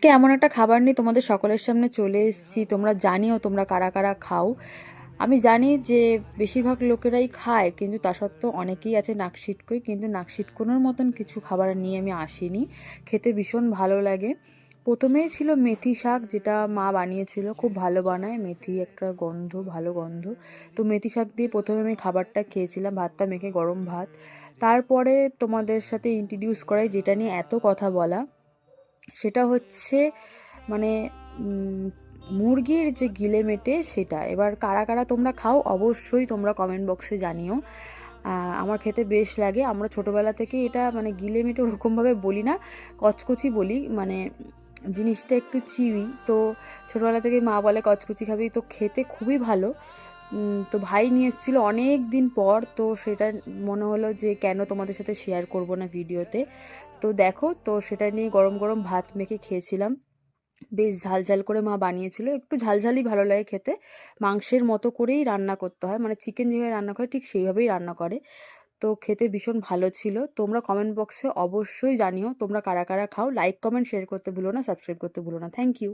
আজকে এমন একটা খাবার নিয়ে তোমাদের সকলের সামনে চলে এসেছি। তোমরা জানিও তোমরা কারা কারা খাও। আমি জানি যে বেশিরভাগ লোকেরাই খায়, কিন্তু তা সত্ত্বেও অনেকেই আছে নাক সিটকোই, কিন্তু নাক সিটকোনোর মতন কিছু খাবার নিয়ে আমি আসিনি। খেতে ভীষণ ভালো লাগে। প্রথমেই ছিল মেথি শাক, যেটা মা বানিয়েছিল, খুব ভালো বানায়। মেথি একটা গন্ধ, ভালো গন্ধ। তো মেথি শাক দিয়ে প্রথমে আমি খাবারটা খেয়েছিলাম, ভাতটা মেখে, গরম ভাত। তারপরে তোমাদের সাথে ইন্ট্রোডিউস করাই যেটা নিয়ে এত কথা বলা, সেটা হচ্ছে মানে মুরগির যে গিলে মেটে সেটা। এবার কারা কারা তোমরা খাও অবশ্যই তোমরা কমেন্ট বক্সে জানিও। আমার খেতে বেশ লাগে। আমরা ছোটোবেলা থেকে এটা মানে গিলে মেটে ওরকমভাবে বলি না, কচকচি বলি, মানে জিনিসটা একটু চিউই। তো ছোটোবেলা থেকে মা বলে কচকচি খাবি, তো খেতে খুবই ভালো। তো ভাই নিয়ে এসেছিলো অনেক দিন পর, তো সেটা মনে হলো যে কেন তোমাদের সাথে শেয়ার করব না ভিডিওতে। তো দেখো, তো সেটা নিয়ে গরম গরম ভাত মেখে খেয়েছিলাম। বেশ ঝাল ঝাল করে মা বানিয়েছিল, একটু ঝালঝালই ভালো লাগে খেতে। মাংসের মতো করেই রান্না করতে হয়, মানে চিকেন যেভাবে রান্না করে ঠিক সেইভাবেই রান্না করে। তো খেতে ভীষণ ভালো ছিল। তোমরা কমেন্ট বক্সে অবশ্যই জানিও তোমরা কারা কারা খাও। লাইক কমেন্ট শেয়ার করতে ভুলো না, সাবস্ক্রাইব করতে ভুলো না। Thank you.